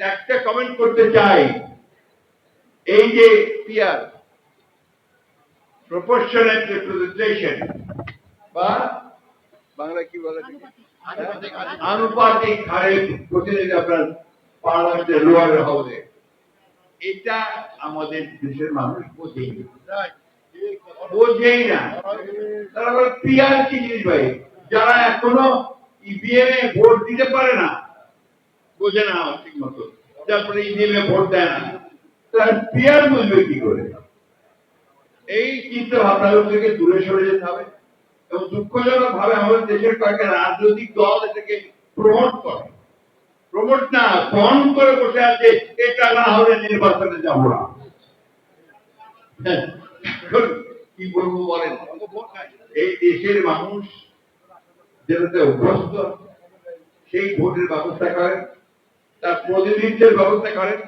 একটা কমেন্ট করতে চাই, এই যে পিয়ার প্রপোর্শনাল রিপ্রেজেন্টেশন বা বাংলা কি বলে আনুপাতিক হারে প্রতিনিধি আপনার পার্লামেন্টের লোয়ার হাউসে, এটা আমাদের দেশের মানুষ বোঝেই না। তারা বলে পিয়ার কি জিনিস ভাই, যারা এখনো ইভিএম এ ভোট দিতে পারে না, বোঝে না ঠিক মতো, তারপরে ইভিএম এ ভোট দেয় না, তার পিয়ার বুঝবে কি করে? এই চিন্তা ভাবনা থেকে দূরে সরে যেতে হবে। এবং দুঃখজনক ভাবে আমাদের দেশের কয়েকটা রাজনৈতিক দল এটাকে প্রমোট না বন্ধ করে বসে আছে, এটা না হলে নির্বাচনে যাবো না। কি বলবো বলেন, এই দেশের মানুষ যেটাতে অভ্যস্ত সেই ভোটের ব্যবস্থা করেন, তার প্রতিনিধিত্বের ব্যবস্থা করেন,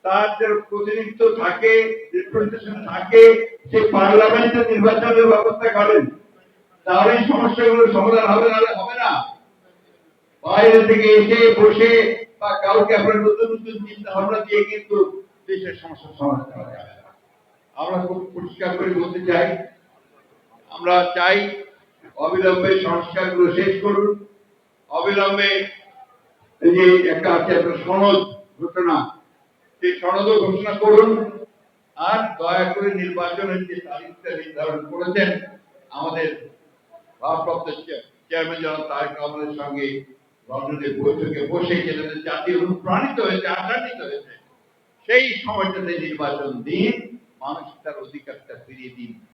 তার যে প্রতিনিধিত্ব থাকে, রিপ্রেজেন্টেশন থাকে, সেই পার্লামেন্টের নির্বাচনের ব্যবস্থা করেন, তাহলে এই সমস্যাগুলো সমাধান হবে, না হবে না। বাইরে থেকে এসে বসে বা কাউকে আপনার নতুন নতুন চিন্তা ভাবনা দিয়ে কিন্তু দেশের সমস্যার সমাধান করা যায়। আমরা খুব পরিষ্কার করে বলতে চাই, আমরা চাই অবিলম্বে সংস্কারগুলো শেষ করুন, অবিলম্বে যে একটা আছে একটা সনদ ঘোষণা, সেই সনদও ঘোষণা করুন। আর দয়া করে নির্বাচনের যে তারিখটা নির্ধারণ করেছেন আমাদের ভারপ্রাপ্ত চেয়ারম্যান জনাব তারেক রহমানের সঙ্গে লন্ডনের বৈঠকে বসে যেটা জাতি অনুপ্রাণিত হয়েছে, আশান্বিত হয়েছে, সেই সময়টাতে নির্বাচন দিন, মানুষ তার অধিকারটা ফিরিয়ে দিন।